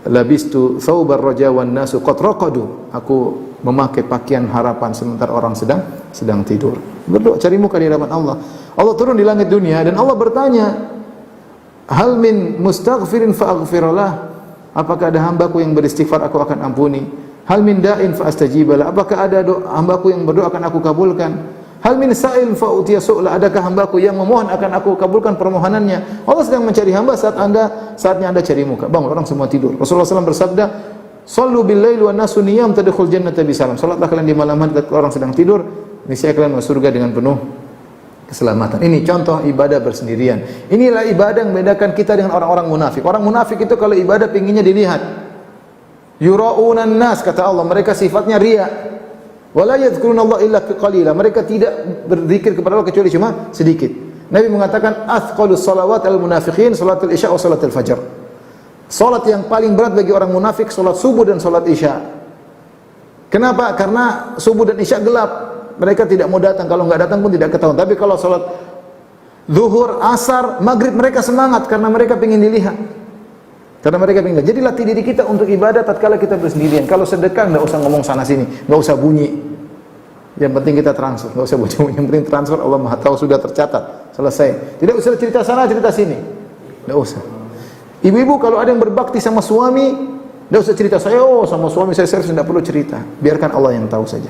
labistu thawbar raja wan nasu qad raqadu. Aku memakai pakaian harapan sementara orang sedang tidur. Berdoa cari muka di hadapan Allah. Allah turun di langit dunia dan Allah bertanya, hal min mustaghfirin fa aghfirlah. Apakah ada hambaku yang beristighfar aku akan ampuni? Hal min da'in fa astajibalah. Apakah ada hambaku yang berdoa akan aku kabulkan? Hal min sa'il fa utiya su'la. Adakah hambaku yang memohon akan aku kabulkan permohonannya? Allah sedang mencari hamba saatnya Anda cari muka. Bangun, orang semua tidur. Rasulullah SAW bersabda, "Shallu bil laili wan nasu niyam tadkhul jannata bisalam." Salatlah kalian di malam hari ketika orang sedang tidur, niscaya kalian masuk surga dengan penuh keselamatan. Ini contoh ibadah bersendirian. Inilah ibadah yang membedakan kita dengan orang-orang munafik. Orang munafik itu kalau ibadah pinginnya dilihat. Yura'unan nas, kata Allah, mereka sifatnya riya. Wala yadhkurunallaha illa qalila. Mereka tidak berzikir kepada Allah kecuali cuma sedikit. Nabi mengatakan athqalus salawat al munafiqin salatul isya wa salatul fajr. Salat yang paling berat bagi orang munafik salat subuh dan salat isya. Kenapa? Karena subuh dan isya gelap. Mereka tidak mau datang, kalau enggak datang pun tidak ketahuan. Tapi kalau salat zuhur, asar, maghrib mereka semangat karena mereka ingin dilihat. Karena mereka ingin. Jadi latih diri kita untuk ibadah tatkala kita bersendirian. Kalau sedekah enggak usah ngomong sana sini, enggak usah bunyi. Yang penting kita transfer, enggak usah bunyi. Yang penting transfer, Allah Maha tahu, sudah tercatat. Selesai. Tidak usah cerita sana, cerita sini. Enggak usah. Ibu-ibu kalau ada yang berbakti sama suami, enggak usah cerita saya, sama suami saya serius, enggak perlu cerita. Biarkan Allah yang tahu saja.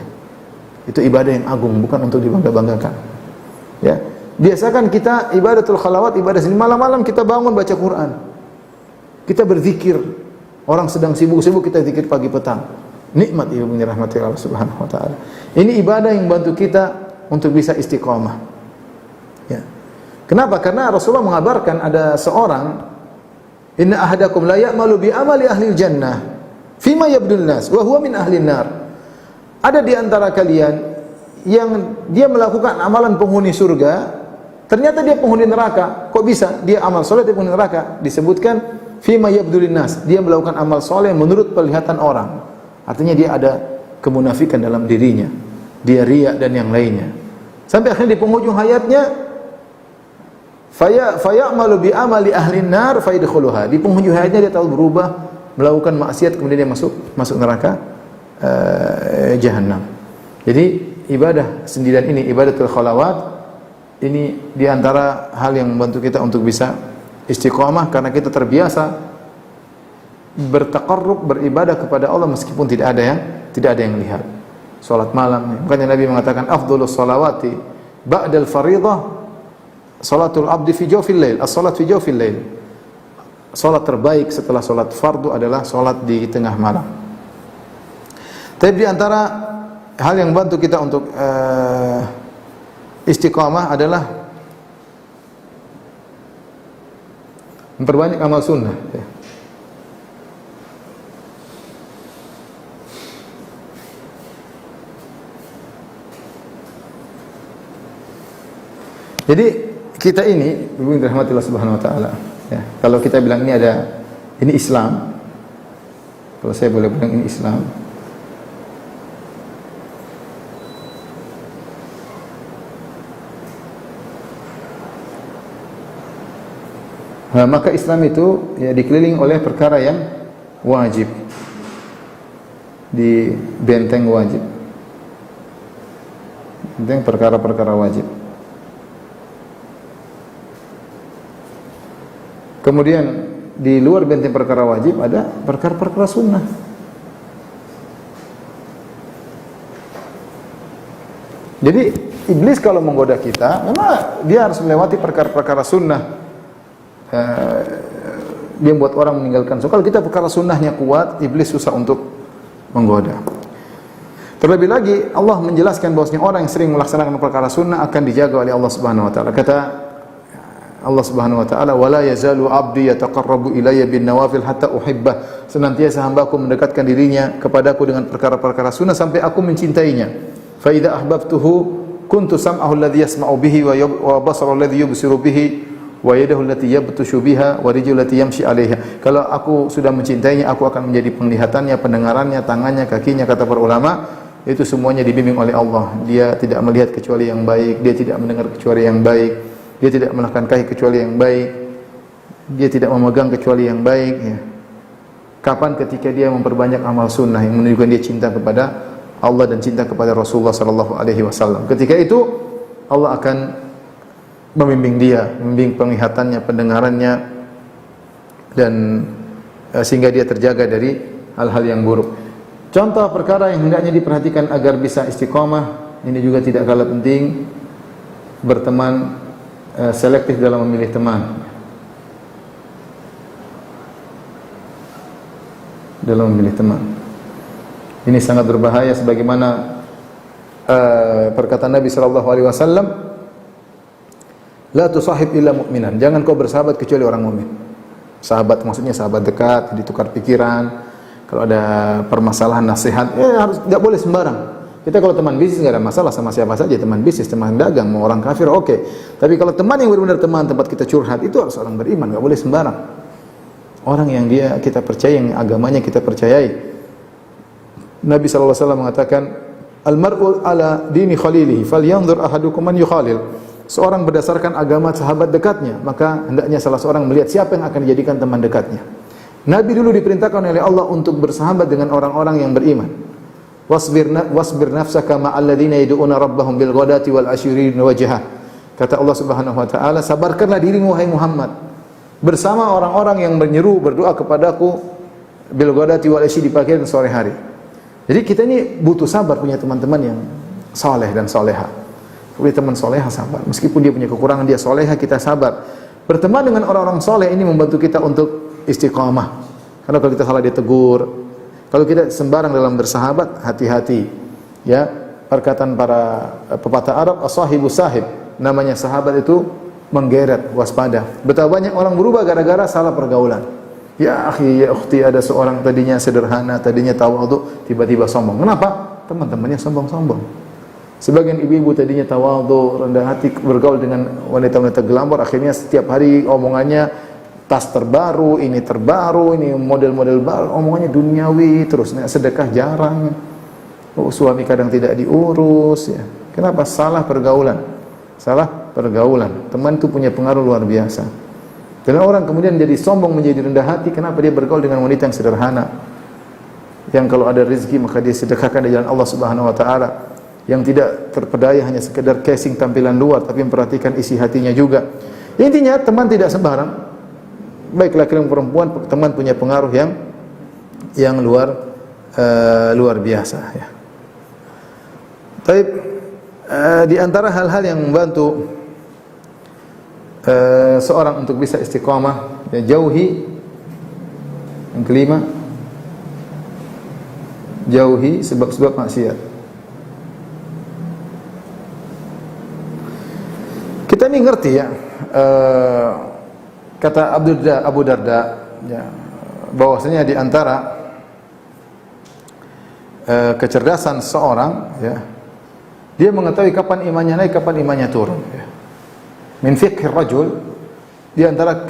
Itu ibadah yang agung, bukan untuk dibangga-banggakan. Ya. Biasakan kita ibadatul khalawat, ibadah sini malam-malam kita bangun baca Quran. Kita berzikir. Orang sedang sibuk-sibuk kita zikir pagi petang. Nikmat ibu ini rahmati Allah Subhanahu wa taala. Ini ibadah yang bantu kita untuk bisa istiqamah. Ya. Kenapa? Karena Rasulullah mengabarkan ada seorang, inna ahadakum la ya'malu bi amali ahli jannah fima yabdun nas wa huwa min ahli nar. Ada di antara kalian yang dia melakukan amalan penghuni surga, ternyata dia penghuni neraka. Kok bisa? Dia amal soleh dia penghuni neraka. Disebutkan fima yabdulin nas. Dia melakukan amal soleh menurut penglihatan orang. Artinya dia ada kemunafikan dalam dirinya. Dia riya dan yang lainnya. Sampai akhirnya di penghujung hayatnya fayamalu bi amali ahli nar fayadkhuluha. Di penghujung hayatnya dia tahu berubah, melakukan maksiat, kemudian dia masuk neraka jahannam. Jadi ibadah sendirian ini, ibadatul khalawat, ini diantara hal yang membantu kita untuk bisa istiqamah karena kita terbiasa bertaqarrub, beribadah kepada Allah meskipun tidak ada yang lihat. Salat malam, makanya Nabi mengatakan afdhalus salawati ba'dal fardhah salatul abdi fi jawfil lail, as-salat fi jawfil lail. Salat terbaik setelah salat fardu adalah salat di tengah malam. Tapi di antara hal yang bantu kita untuk istiqamah adalah memperbanyak amal sunnah. Jadi kita ini, berhubung dirahmati Allah Subhanahu wa taala, ya. Kalau kita bilang ini Islam, kalau saya boleh bilang ini Islam, nah, maka Islam itu ya dikelilingi oleh perkara yang wajib, di benteng wajib, benteng perkara-perkara wajib. Kemudian di luar benteng perkara wajib ada perkara-perkara sunnah. Jadi iblis kalau menggoda kita, memang dia harus melewati perkara-perkara sunnah. Dia membuat orang meninggalkan. So kalau kita perkara sunnahnya kuat, iblis susah untuk menggoda. Terlebih lagi Allah menjelaskan bahwasanya orang yang sering melaksanakan perkara sunnah akan dijaga oleh Allah Subhanahu wa taala. Kata Allah Subhanahu wa taala, "Wala yazalu 'abdi yataqarrabu ilayya bin nawafil hatta uhibbah." Senantiasa hamba-Ku mendekatkan dirinya kepadaku dengan perkara-perkara sunnah sampai aku mencintainya. Fa idza ahbabtuhu kuntu sam'ahu alladhi yasma'u bihi wa basarahu alladhi yubsiru bihi wa yadahu allati yabtushu biha wa rijluhu allati yamshi 'alaiha. Kalau aku sudah mencintainya, aku akan menjadi penglihatannya, pendengarannya, tangannya, kakinya. Kata para ulama, itu semuanya dibimbing oleh Allah. Dia tidak melihat kecuali yang baik, dia tidak mendengar kecuali yang baik, dia tidak melangkah kaki kecuali yang baik, dia tidak memegang kecuali yang baik, ya. Kapan? Ketika dia memperbanyak amal sunnah yang menunjukkan dia cinta kepada Allah dan cinta kepada Rasulullah sallallahu alaihi wasallam. Ketika itu Allah akan membimbing dia, membimbing penglihatannya, pendengarannya, dan sehingga dia terjaga dari hal-hal yang buruk. Contoh perkara yang hendaknya diperhatikan agar bisa istiqomah, ini juga tidak kalah penting, berteman selektif dalam memilih teman. Dalam memilih teman. Ini sangat berbahaya sebagaimana perkataan Nabi sallallahu alaihi wasallam, la tusahib illa mu'minan. Jangan kau bersahabat kecuali orang mukmin. Sahabat maksudnya sahabat dekat, ditukar pikiran. Kalau ada permasalahan nasihat, harus enggak boleh sembarang. Kita kalau teman bisnis enggak ada masalah sama siapa saja, teman bisnis, teman dagang, mau orang kafir oke. Tapi kalau teman yang benar-benar teman, tempat kita curhat, itu harus orang beriman, enggak boleh sembarang. Orang yang kita percaya, yang agamanya kita percayai. Nabi sallallahu alaihi wasallam mengatakan, "Al-mar'u ala dini khalilihi, falyanzur ahadukum man yukhalil." Seorang berdasarkan agama sahabat dekatnya, maka hendaknya salah seorang melihat siapa yang akan dijadikan teman dekatnya. Nabi dulu diperintahkan oleh Allah untuk bersahabat dengan orang-orang yang beriman. Wasbir nafsaka ma'al ladzina yad'una rabbahum bil ghadati wal ashiri wajha. Kata Allah Subhanahu wa taala, sabarkanlah dirimu wahai Muhammad bersama orang-orang yang menyeru berdoa kepadaku bil ghadati wal ashi, di pagi dan sore hari. Jadi kita ini butuh sabar, punya teman-teman yang saleh dan soleha. Punya teman soleha sabar, meskipun dia punya kekurangan, dia soleha, kita sabar. Berteman dengan orang-orang soleh ini membantu kita untuk istiqamah. Karena kalau kita salah dia tegur. Kalau kita sembarang dalam bersahabat, hati-hati. Ya, perkataan para pepatah Arab, as-sahibu sahib. Namanya sahabat itu menggeret, waspada. Betapa banyak orang berubah gara-gara salah pergaulan. Ya akhi, ya ukhti, ada seorang tadinya sederhana, tadinya tawadhu, tiba-tiba sombong. Kenapa? Teman-temannya sombong-sombong. Sebagian ibu-ibu tadinya tawadhu, rendah hati, bergaul dengan wanita-wanita gelambor, akhirnya setiap hari omongannya tas terbaru, ini terbaru, ini model-model baru, omongannya duniawi terus, sedekah jarang. Suami kadang tidak diurus, ya. Kenapa? Salah pergaulan. Salah pergaulan. Teman itu punya pengaruh luar biasa. Dan orang kemudian jadi sombong, menjadi rendah hati. Kenapa? Dia bergaul dengan wanita yang sederhana, yang kalau ada rezeki maka dia sedekahkan di jalan Allah Subhanahu wa taala, yang tidak terpedaya hanya sekedar casing tampilan luar, tapi memperhatikan isi hatinya juga. Intinya teman tidak sembarang, baik laki-laki maupun perempuan. Teman punya pengaruh yang luar biasa, ya. Tapi di antara hal-hal yang membantu seorang untuk bisa istiqamah, ya, jauhi, yang kelima, jauhi sebab-sebab maksiat. Kita ini ngerti, ya, kata Abu Darda, ya, bahwasanya di antara kecerdasan seorang, ya, dia mengetahui kapan imannya naik, kapan imannya turun, ya. Min fiqhir rajul, di antara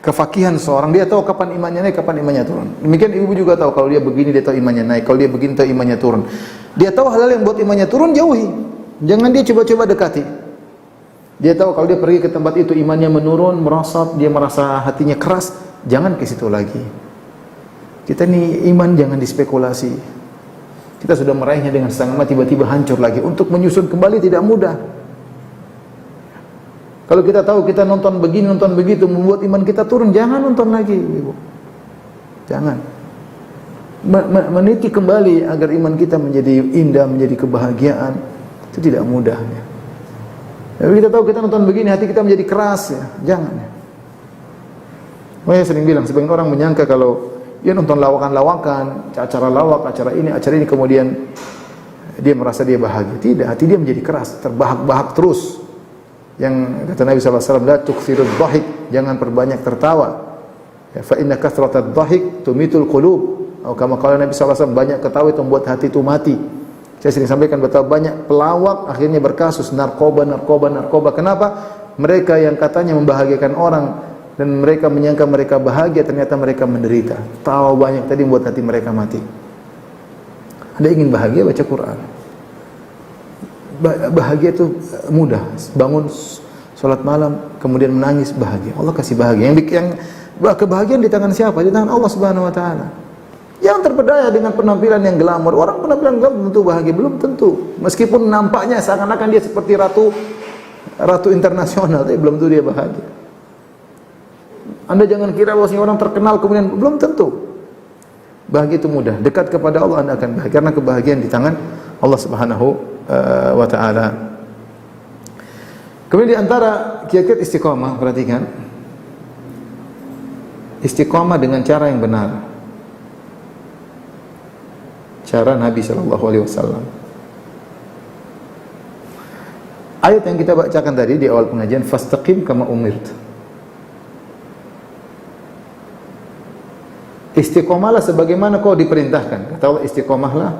kefakihan seorang, dia tahu kapan imannya naik, kapan imannya turun. Demikian ibu juga tahu, kalau dia begini dia tahu imannya naik, kalau dia begini tahu imannya turun. Dia tahu hal-hal yang buat imannya turun, jauhi. Jangan dia coba-coba dekati. Dia tahu kalau dia pergi ke tempat itu imannya menurun, merosot, dia merasa hatinya keras, jangan ke situ lagi. Kita ini iman jangan dispekulasi. Kita sudah meraihnya dengan setengah, tiba-tiba hancur lagi. Untuk menyusun kembali tidak mudah. Kalau kita tahu kita nonton begini, nonton begitu, membuat iman kita turun, jangan nonton lagi, ibu. Jangan. Meniti kembali agar iman kita menjadi indah, menjadi kebahagiaan, itu tidak mudah, ya. Tapi kita tahu kita nonton begini, hati kita menjadi keras, ya. Jangan, ya. Saya sering bilang, sebagian orang menyangka kalau dia nonton lawakan-lawakan, acara lawak, acara ini, kemudian dia merasa dia bahagia. Tidak, hati dia menjadi keras, terbahak-bahak terus. Yang kata Nabi SAW, la tukthirud dhahik, jangan perbanyak tertawa. Ya, fa inna kathratad dhahik tumitul qulub. Atau kama qala Nabi SAW, banyak ketawa itu membuat hati itu mati. Saya sering sampaikan betapa banyak pelawak akhirnya berkasus narkoba. Kenapa? Mereka yang katanya membahagiakan orang dan mereka menyangka mereka bahagia, ternyata mereka menderita. Tawa banyak tadi membuat hati mereka mati. Anda ingin bahagia, baca Quran. Bahagia itu mudah, bangun salat malam kemudian menangis, bahagia. Allah kasih bahagia. Yang kebahagiaan di tangan siapa? Di tangan Allah Subhanahu wa taala. Yang terpedaya dengan penampilan yang glamor. Orang penampilan glamor tentu bahagia, belum tentu. Meskipun nampaknya seakan-akan dia seperti ratu internasional, tapi belum tentu dia bahagia. Anda jangan kira bahwa orang terkenal kemudian belum tentu. Bahagia itu mudah. Dekat kepada Allah Anda akan bahagia, karena kebahagiaan di tangan Allah Subhanahu wa taala. Kemudian di antara kiat-kiat istiqamah, perhatikan. Istiqamah dengan cara yang benar. Cara Nabi sallallahu alaihi wasallam. Ayat yang kita bacakan tadi di awal pengajian, fastaqim kama umirt. Istiqomahlah sebagaimana kau diperintahkan. Kata Allah, istiqomahlah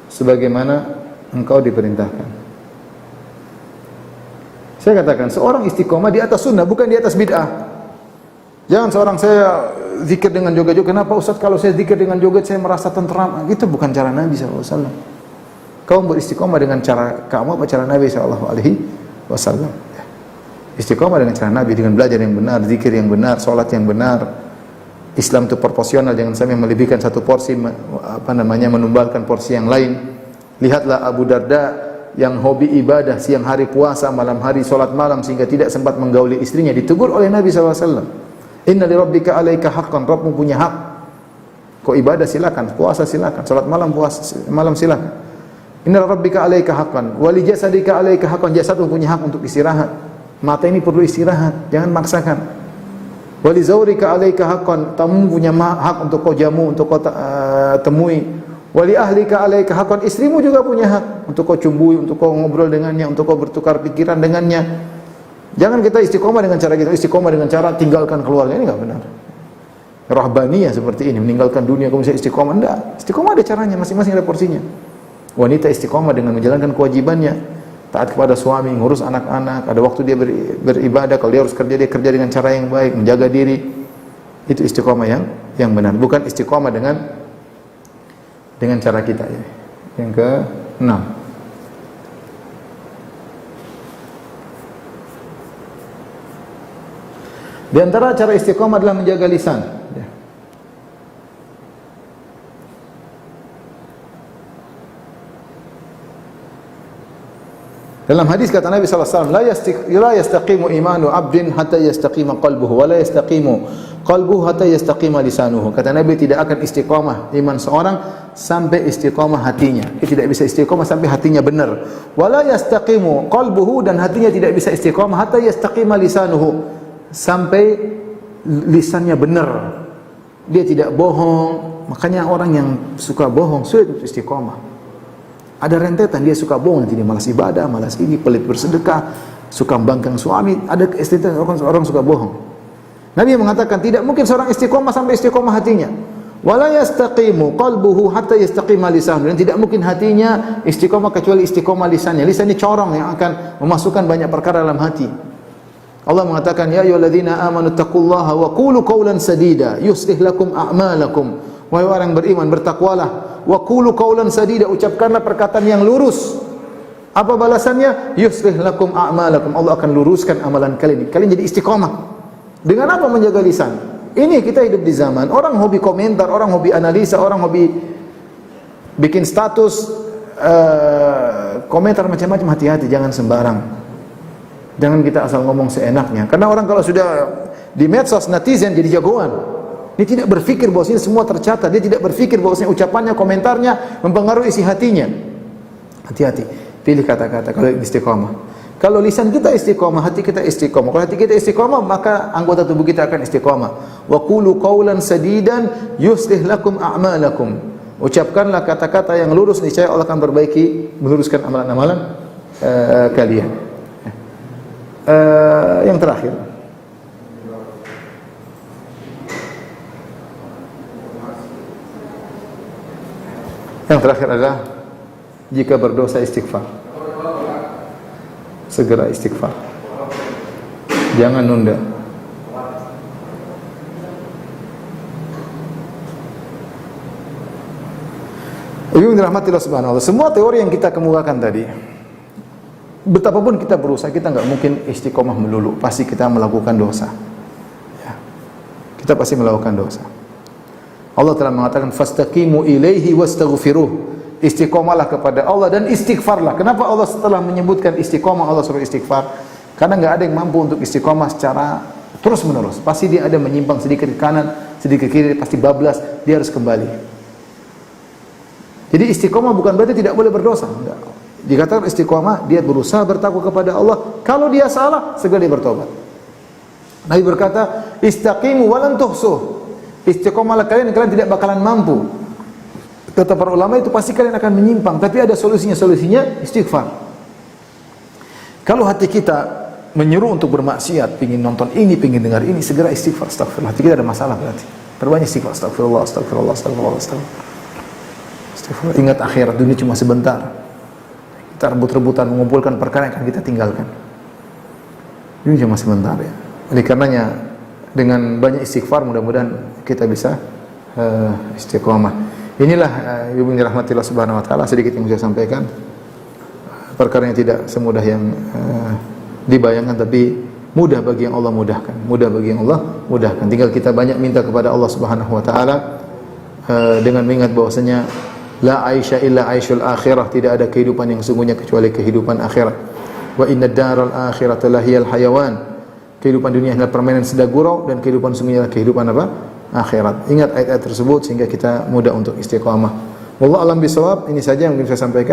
sebagaimana engkau diperintahkan. Saya katakan, seorang istiqomah di atas sunnah, bukan di atas bid'ah. Jangan seorang saya zikir dengan joget-joget. Kenapa Ustaz kalau saya zikir dengan joget saya merasa tenteram? Itu bukan cara Nabi SAW. Kau beristiqomah dengan cara kamu apa cara Nabi SAW? Istiqomah dengan cara Nabi, dengan belajar yang benar, zikir yang benar, salat yang benar. Islam itu proporsional, jangan sampai melebihkan satu porsi menumbalkan porsi yang lain. Lihatlah Abu Darda yang hobi ibadah, siang hari puasa, malam hari salat malam sehingga tidak sempat menggauli istrinya, ditegur oleh Nabi SAW. Inna li rabbika 'alaika haqqan, Rabbmu punya hak. Kau ibadah silakan, puasa silakan, salat malam malam silakan. Inna li rabbika 'alaika haqqan wa li jasadika 'alaika haqqan, jasadmu punya hak untuk istirahat. Mata ini perlu istirahat, jangan maksakan. Wa li zawrika 'alaika haqqan, tamu punya hak untuk kau jamu, untuk kau temui. Wa li ahlika 'alaika haqqan, istrimu juga punya hak untuk kau cumbui, untuk kau ngobrol dengannya, untuk kau bertukar pikiran dengannya. Jangan kita istiqomah dengan cara kita, istiqomah dengan cara tinggalkan keluarga, ini enggak benar. Rahbaniyah seperti ini, meninggalkan dunia kemudian istiqomah, enggak. Istiqomah ada caranya, masing-masing ada porsinya. Wanita istiqomah dengan menjalankan kewajibannya, taat kepada suami, ngurus anak-anak, ada waktu dia beribadah, kalau dia harus kerja, dia kerja dengan cara yang baik, menjaga diri. Itu istiqomah yang benar, bukan istiqomah dengan cara kita ini. Yang ke-6. Di antara cara istiqomah adalah menjaga lisan. Dalam hadis kata Nabi SAW, la yastaqimu imanu abdin hatta yastaqima qalbuhu, wa la yastaqimu qalbuhu hatta yastaqima lisanuhu. Kata Nabi, tidak akan istiqomah iman seorang sampai istiqomah hatinya. Dia tidak bisa istiqomah sampai hatinya benar. Wa la yastaqimu qalbuhu, dan hatinya tidak bisa istiqomah hatta yastaqima lisanuhu, sampai lisannya benar. Dia tidak bohong. Makanya orang yang suka bohong sulit istiqomah. Ada rentetan, dia suka bohong, nanti dia malas ibadah, malas ini, pelit bersedekah, suka membangkang suami, ada istiqomah, orang suka bohong. Nabi mengatakan tidak mungkin seorang istiqomah sampai istiqomah hatinya. Wala yastaqimu qalbuhu hatta yastaqima lisanuhu, dan tidak mungkin hatinya istiqomah kecuali istiqomah lisannya. Lisan ini corong yang akan memasukkan banyak perkara dalam hati. Allah mengatakan, ya ayyuhalladzina amanu taqullaha wa qulu qawlan sadida yuslih lakum a'malakum. Wahai orang beriman, bertakwalah. Wa qulu qawlan sadida, ucapkanlah perkataan yang lurus. Apa balasannya? Yuslih lakum a'malakum, Allah akan luruskan amalan kalian. Kalian jadi istiqomah. Dengan apa menjaga lisan? Ini kita hidup di zaman orang hobi komentar, orang hobi analisa, orang hobi bikin status, komentar macam-macam. Hati-hati, jangan sembarang. Jangan kita asal ngomong seenaknya. Karena orang kalau sudah di medsos, netizen jadi jagoan. Dia tidak berfikir bahwasanya semua tercatat. Dia tidak berfikir bahwasanya ucapannya, komentarnya mempengaruhi isi hatinya. Hati-hati. Pilih kata-kata kalau istiqomah. Kalau lisan kita istiqomah, hati kita istiqomah. Kalau hati kita istiqomah, maka anggota tubuh kita akan istiqomah. Wa qulu qawlan sadidan yuslih lakum a'malakum. Ucapkanlah kata-kata yang lurus, niscaya Allah akan meluruskan amalan-amalan kalian. Yang terakhir. Yang terakhir adalah jika berdosa istighfar. Segera istighfar. Jangan nunda. Ibu dirahmati Allah Subhanahu wa taala. Semua teori yang kita kemukakan tadi, betapapun kita berusaha, kita enggak mungkin istiqomah melulu. Pasti kita melakukan dosa. Ya. kita pasti melakukan dosa. Allah telah mengatakan fastaqimu ilaihi wastaghfiruh. Istiqomalah kepada Allah dan istighfarlah. Kenapa Allah setelah menyebutkan istiqomah Allah suruh istighfar? Karena enggak ada yang mampu untuk istiqomah secara terus menerus. Pasti dia ada menyimpang sedikit ke kanan, sedikit ke kiri, pasti bablas, dia harus kembali. Jadi istiqomah bukan berarti tidak boleh berdosa, enggak. Dikatakan istiqomah, dia berusaha bertakwa kepada Allah. Kalau dia salah, segera dia bertobat. Nabi berkata, istaqimu walan tuhsuh. Istiqomahlah kalian tidak bakalan mampu. Kata para ulama itu pasti kalian akan menyimpang, tapi ada solusinya istighfar. Kalau hati kita menyuruh untuk bermaksiat, pingin nonton ini, pingin dengar ini, segera istighfar, astagfirullah. Hati kita ada masalah berarti. Perbanyak istighfar, astagfirullah, astagfirullah, astagfirullah, astagfirullah. Ingat akhirat, dunia cuma sebentar. Kita rebut-rebutan mengumpulkan perkara yang akan kita tinggalkan. Dunia cuma sebentar ya. Oleh karenanya dengan banyak istighfar mudah-mudahan kita bisa istiqomah. Inilah ibu yang dirahmati Allah Subhanahu wa taala, sedikit yang saya sampaikan. Perkara yang tidak semudah yang dibayangkan, tapi mudah bagi yang Allah mudahkan. Mudah bagi yang Allah mudahkan. Tinggal kita banyak minta kepada Allah Subhanahu wa taala dengan mengingat bahwasanya la aisha illa aishul akhirah, tidak ada kehidupan yang sungguhnya kecuali kehidupan akhirat. Wa inna daral akhirata lahiyal hayawan. Kehidupan dunia adalah permainan sedang gurau dan kehidupan sungguhnya adalah kehidupan apa? Akhirat. Ingat ayat-ayat tersebut sehingga kita mudah untuk istiqamah. Wallahu a'lam bishawab. Ini saja yang mungkin saya sampaikan.